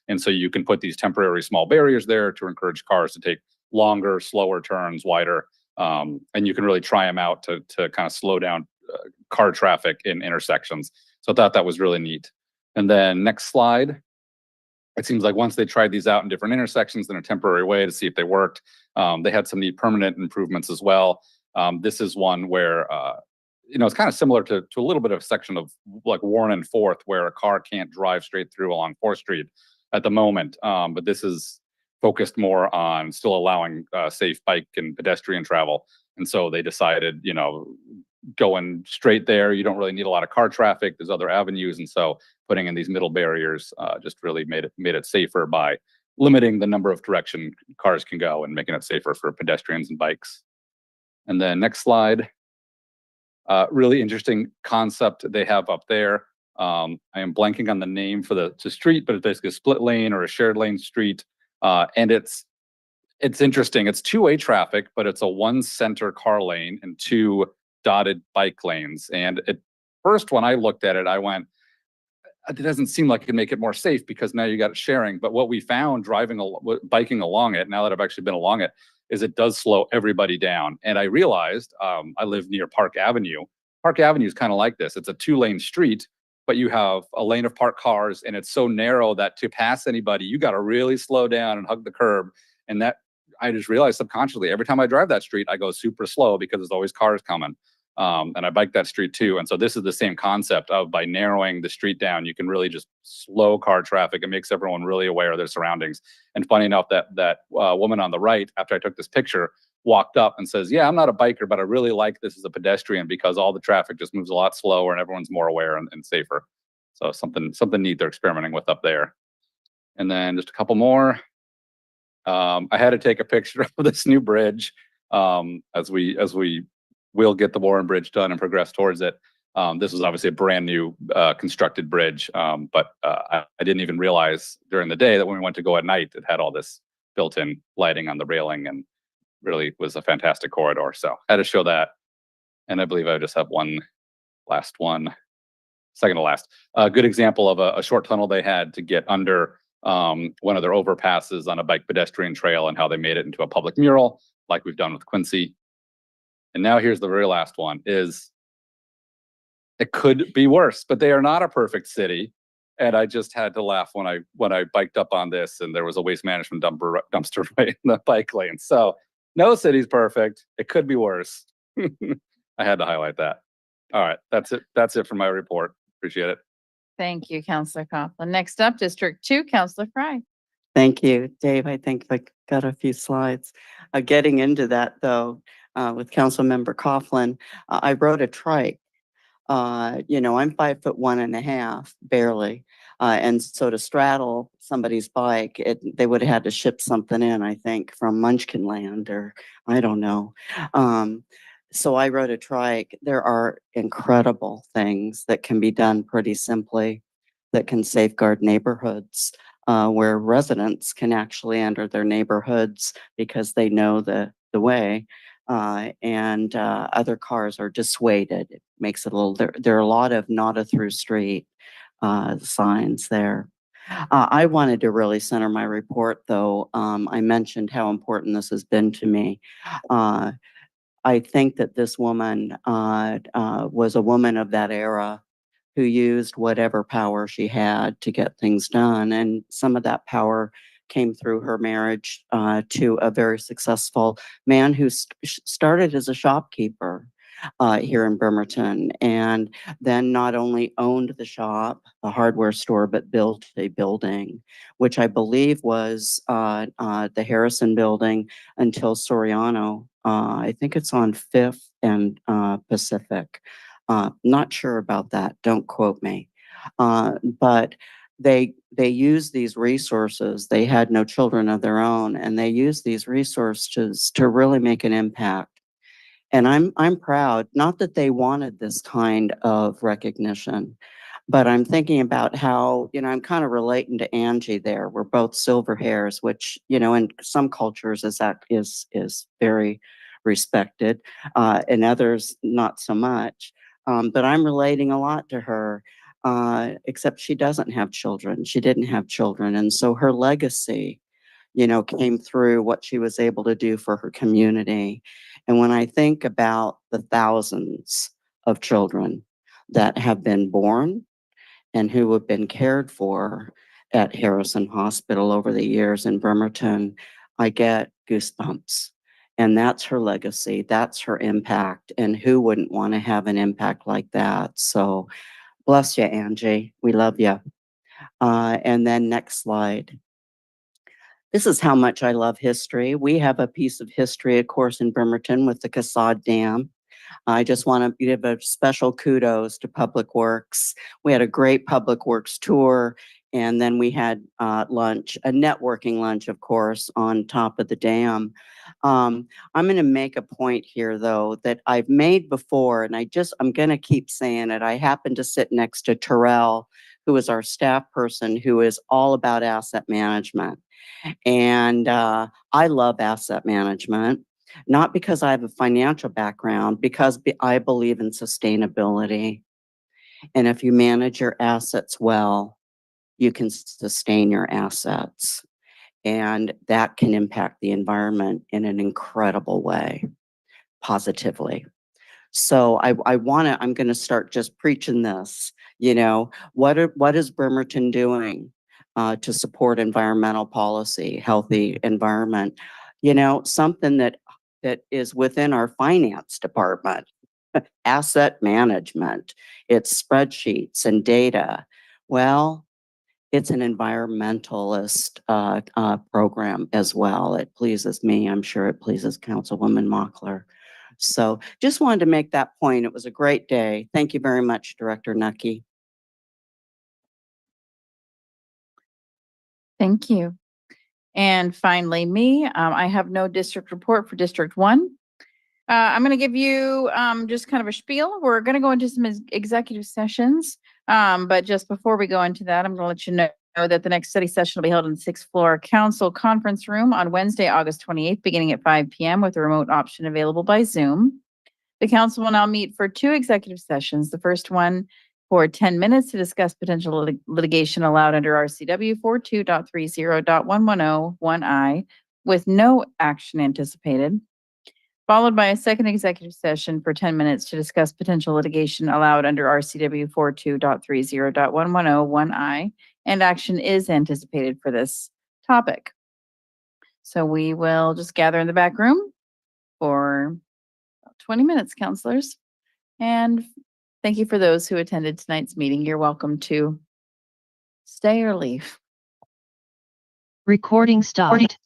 And so you can put these temporary small barriers there to encourage cars to take longer, slower turns, wider. And you can really try them out to kind of slow down car traffic in intersections. So I thought that was really neat. And then next slide. It seems like once they tried these out in different intersections in a temporary way to see if they worked, they had some neat permanent improvements as well. This is one where, it's kind of similar to a little bit of a section of like Warren and 4th where a car can't drive straight through along 4th Street at the moment. But this is focused more on still allowing safe bike and pedestrian travel. And so they decided, going straight there, you don't really need a lot of car traffic. There's other avenues. And so putting in these middle barriers just really made it safer by limiting the number of direction cars can go and making it safer for pedestrians and bikes. And then next slide. Really interesting concept they have up there. I am blanking on the name for the street, but it's basically a split lane or a shared lane street. And it's interesting. It's two-way traffic, but it's a one center car lane and two dotted bike lanes. And at first, when I looked at it, I went, it doesn't seem like it could make it more safe because now you got it sharing. But what we found biking along it, now that I've actually been along it, is it does slow everybody down. And I realized I live near Park Avenue. Park Avenue is kind of like this. It's a 2-lane street, but you have a lane of parked cars and it's so narrow that to pass anybody, you got to really slow down and hug the curb. And that I just realized subconsciously, every time I drive that street, I go super slow because there's always cars coming. And I bike that street too. And so this is the same concept of by narrowing the street down, you can really just slow car traffic. It makes everyone really aware of their surroundings. And funny enough, that woman on the right, after I took this picture, walked up and says, yeah, I'm not a biker, but I really like this as a pedestrian because all the traffic just moves a lot slower and everyone's more aware and safer. So something neat they're experimenting with up there. And then just a couple more. I had to take a picture of this new bridge as we will get the Warren Bridge done and progress towards it. This was obviously a brand new constructed bridge, but I didn't even realize during the day that when we went to go at night, it had all this built-in lighting on the railing and really was a fantastic corridor. So I had to show that. And I believe I just have one last one, second to last. A good example of a short tunnel they had to get under one of their overpasses on a bike pedestrian trail and how they made it into a public mural like we've done with Quincy. And now here's the very last one is it could be worse, but they are not a perfect city. And I just had to laugh when I biked up on this and there was a waste management dumpster right in the bike lane. So no city's perfect. It could be worse. I had to highlight that. All right, that's it. That's it for my report. Appreciate it. Thank you, Counselor Coughlin. Next up, District 2, Counselor Fry. Thank you, Dave. I think I got a few slides. Getting into that though, with Councilmember Coughlin, I rode a trike. I'm 5'1.5", barely. And so to straddle somebody's bike, they would have had to ship something in, I think, from Munchkin Land or I don't know. So I rode a trike. There are incredible things that can be done pretty simply that can safeguard neighborhoods where residents can actually enter their neighborhoods because they know the way. And other cars are dissuaded. It makes it a little, there are a lot of not a through street signs there. I wanted to really center my report though. I mentioned how important this has been to me. I think that this woman was a woman of that era who used whatever power she had to get things done. And some of that power came through her marriage to a very successful man who started as a shopkeeper here in Bremerton, and then not only owned the shop, the hardware store, but built a building, which I believe was the Harrison building until Soriano. I think it's on 5th and Pacific. Not sure about that. Don't quote me. But they use these resources. They had no children of their own, and they use these resources to really make an impact. And I'm proud, not that they wanted this kind of recognition, but I'm thinking about how, I'm kind of relating to Angie there. We're both silver hairs, which, in some cultures is very respected, in others not so much. But I'm relating a lot to her, except she doesn't have children. She didn't have children. And so her legacy, came through what she was able to do for her community. And when I think about the thousands of children that have been born and who have been cared for at Harrison Hospital over the years in Bremerton, I get goosebumps. And that's her legacy. That's her impact. And who wouldn't want to have an impact like that? So bless you, Angie. We love you. And then next slide. This is how much I love history. We have a piece of history, of course, in Bremerton with the Casad Dam. I just want to give a special kudos to Public Works. We had a great Public Works tour, and then we had lunch, a networking lunch, of course, on top of the dam. I'm going to make a point here, though, that I've made before, and I'm going to keep saying it. I happen to sit next to Terrell, who is our staff person, who is all about asset management. And I love asset management, not because I have a financial background, because I believe in sustainability. And if you manage your assets well, you can sustain your assets. And that can impact the environment in an incredible way, positively. So I'm going to start just preaching this, what is Bremerton doing to support environmental policy, healthy environment, something that is within our finance department, asset management, it's spreadsheets and data. Well, it's an environmentalist program as well. It pleases me. I'm sure it pleases Councilwoman Mockler. So just wanted to make that point. It was a great day. Thank you very much, Director Nucky. Thank you. And finally, me, I have no district report for District 1. I'm going to give you just kind of a spiel. We're going to go into some executive sessions. But just before we go into that, I'm going to let you know that the next study session will be held in the 6th floor council conference room on Wednesday, August 28th, beginning at 5 p.m. with a remote option available by Zoom. The council will now meet for 2 executive sessions. The first one for 10 minutes to discuss potential litigation allowed under RCW 42.30.110(1I) with no action anticipated, followed by a second executive session for 10 minutes to discuss potential litigation allowed under RCW 42.30.110(1I), and action is anticipated for this topic. So we will just gather in the back room for 20 minutes, counselors. And thank you for those who attended tonight's meeting. You're welcome to stay or leave. Recording stopped.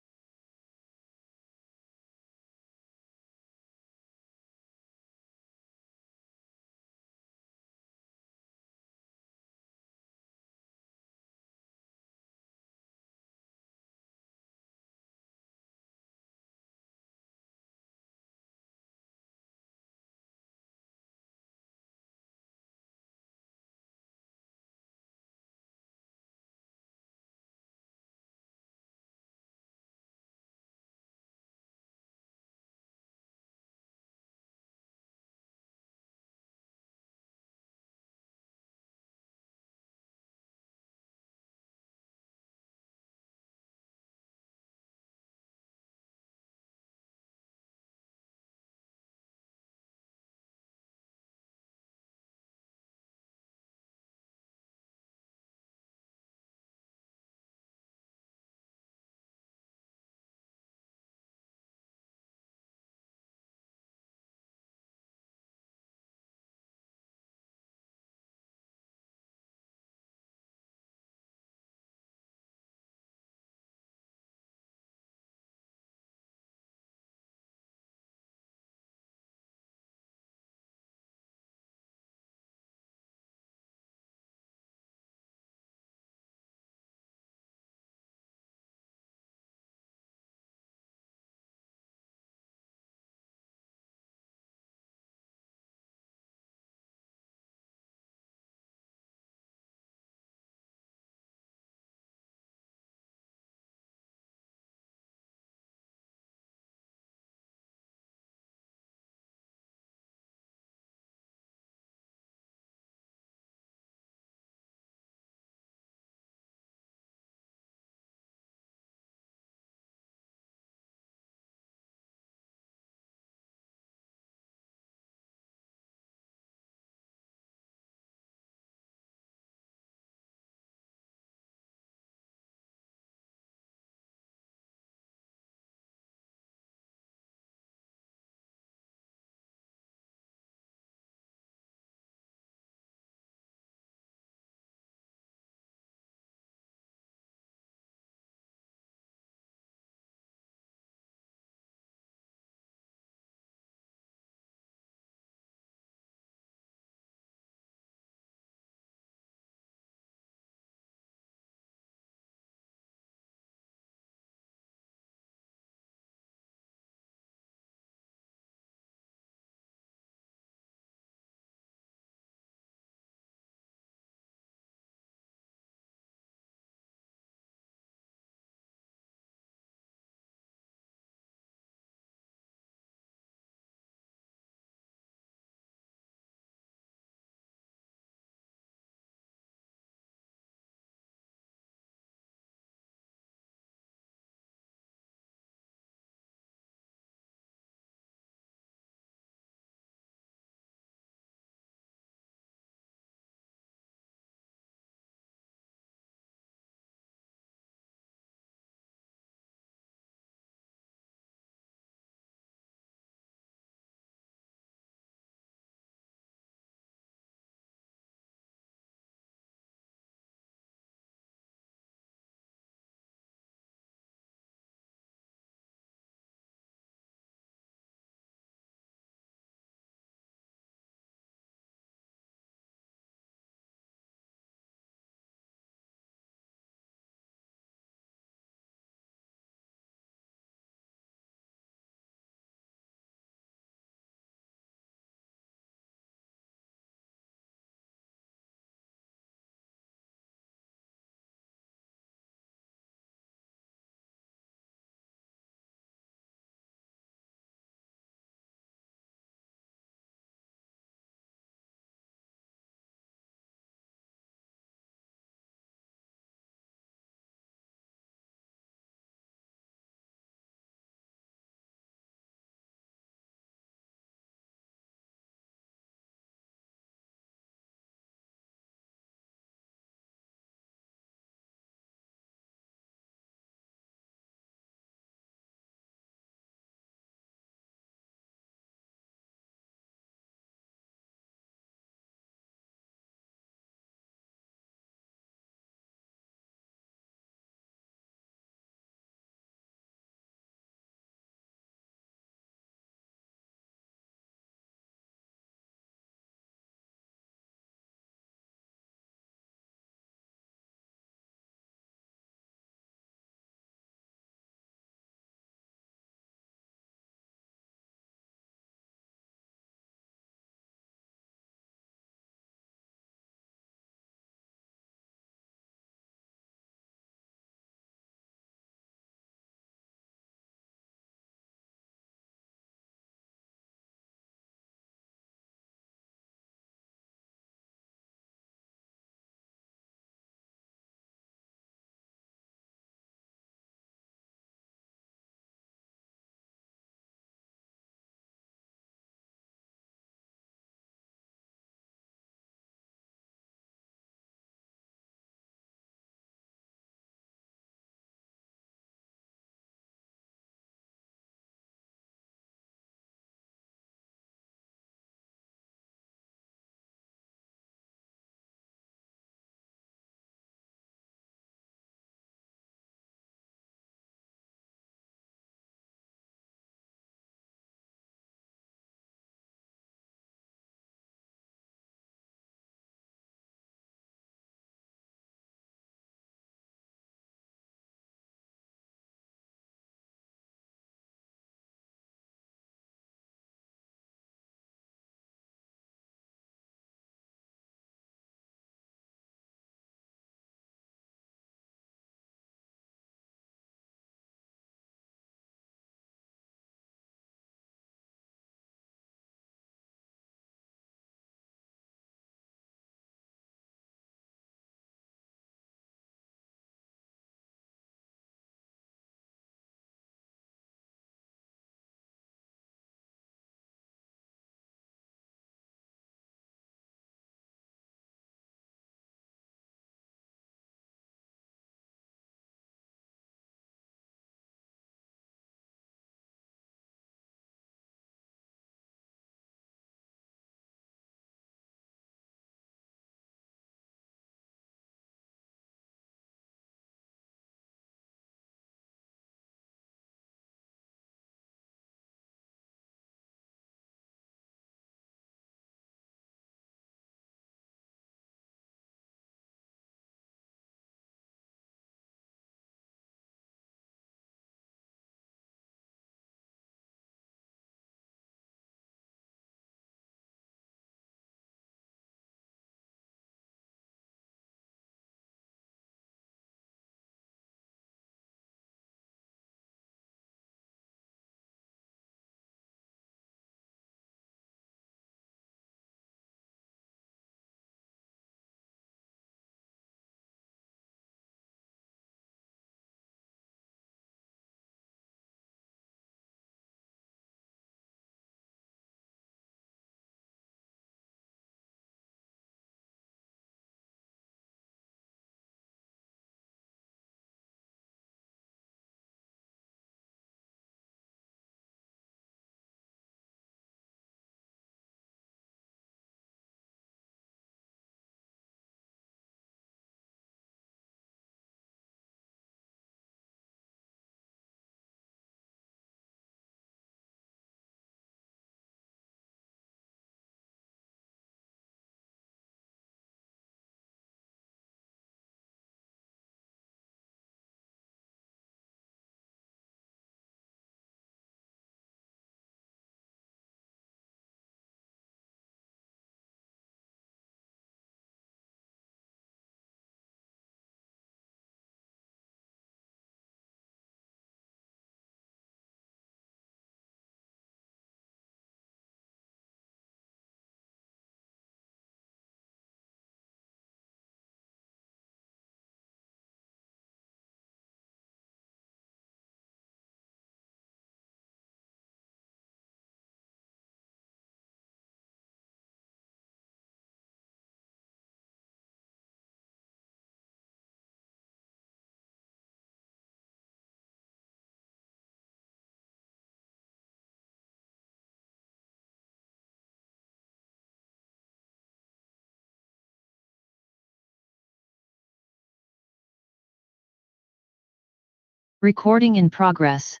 Recording in progress.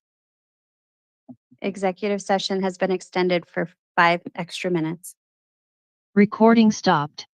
Executive session has been extended for 5 extra minutes. Recording stopped.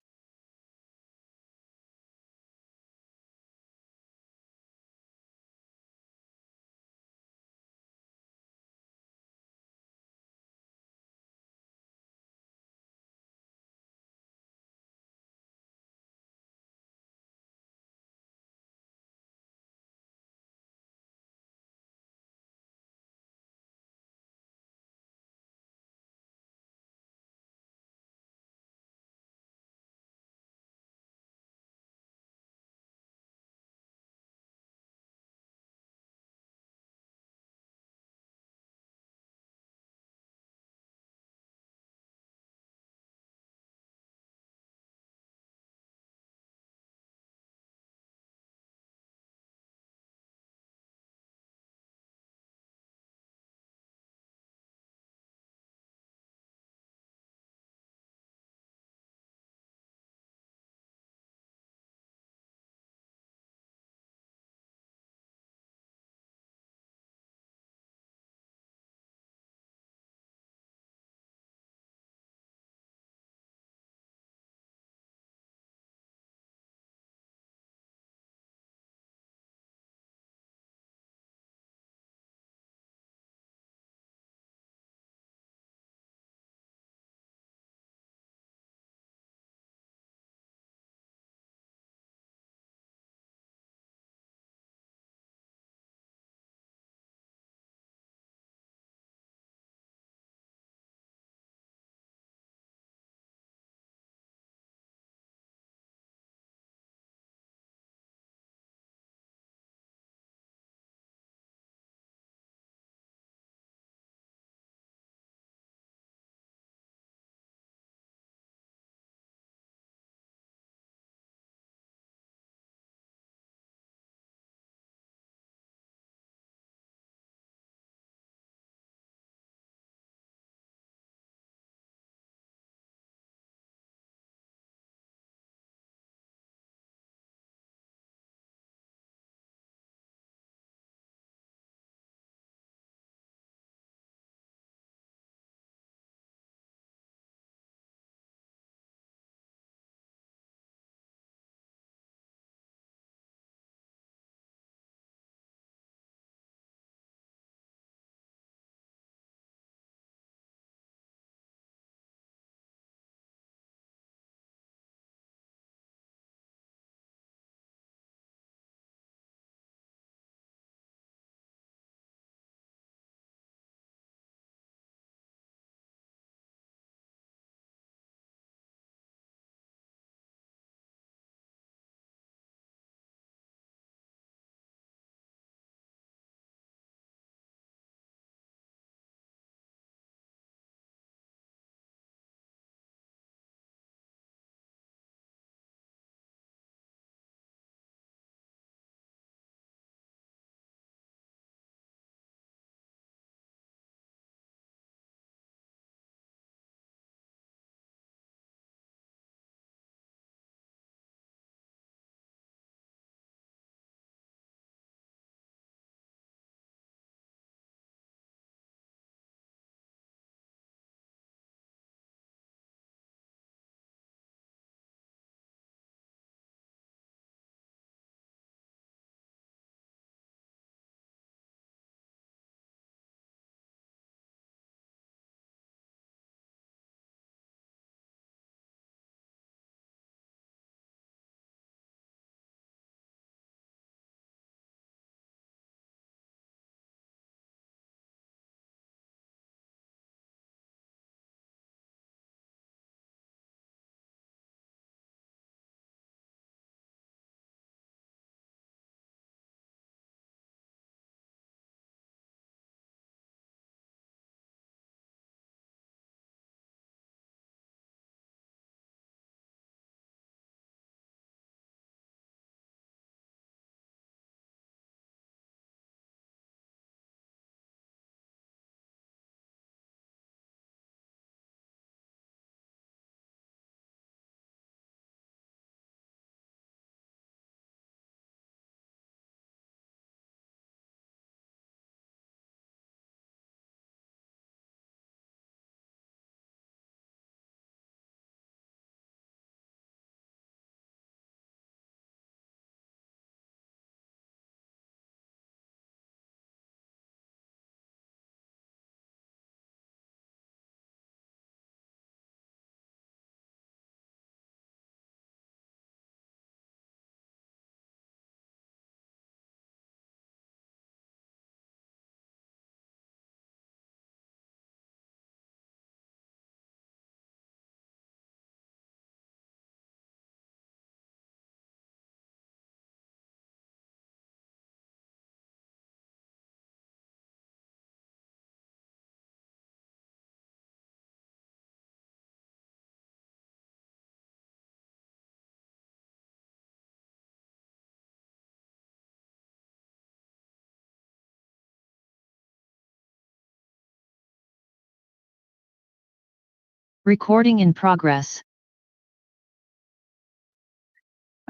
Recording in progress.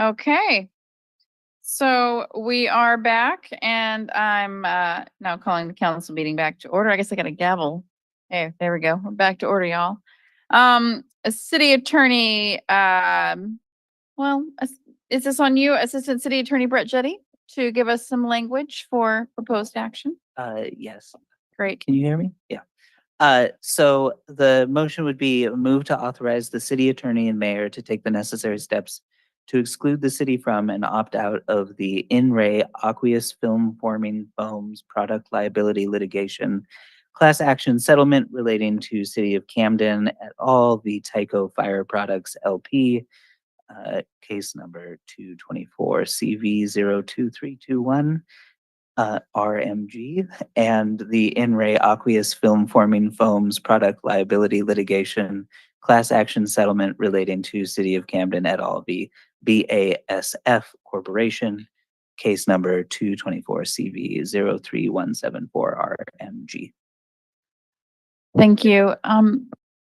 Okay. So we are back and I'm now calling the council meeting back to order. I guess I got a gavel. Hey, there we go. We're back to order, y'all. City Attorney, is this on you, Assistant City Attorney Brett Jetty, to give us some language for proposed action? Yes. Great. Can you hear me? Yeah. So the motion would be move to authorize the city attorney and mayor to take the necessary steps to exclude the city from and opt out of the In-Ray aqueous film forming foams product liability litigation class action settlement relating to City of Camden et al. The Tyco Fire Products LP, case number 224 CV 02321. RMG, and the In-Ray aqueous film forming foams product liability litigation class action settlement relating to City of Camden et al. The BASF Corporation, case number 224 CV 03174 RMG. Thank you.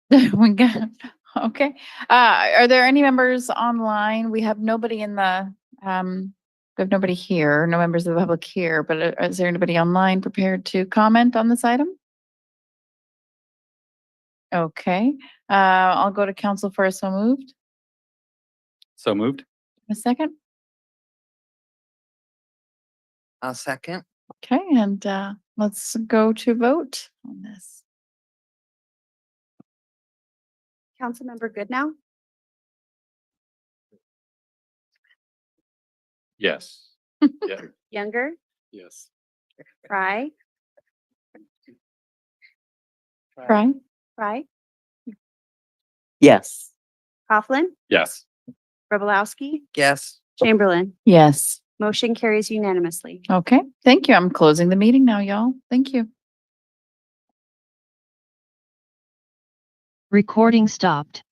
We got, okay. Are there any members online? We have nobody in the, we have nobody here, no members of the public here, but is there anybody online prepared to comment on this item? Okay, I'll go to council for a so moved. So moved. A second. A second. Okay, and let's go to vote on this. Councilmember Goodnow, Yes. Yeah. Younger, Yes. Fry, Fry? Fry, Yes. Coughlin, Yes. Grabowski, Yes. Chamberlain. Yes. Motion carries unanimously. Okay, thank you. I'm closing the meeting now, y'all. Thank you. Recording stopped.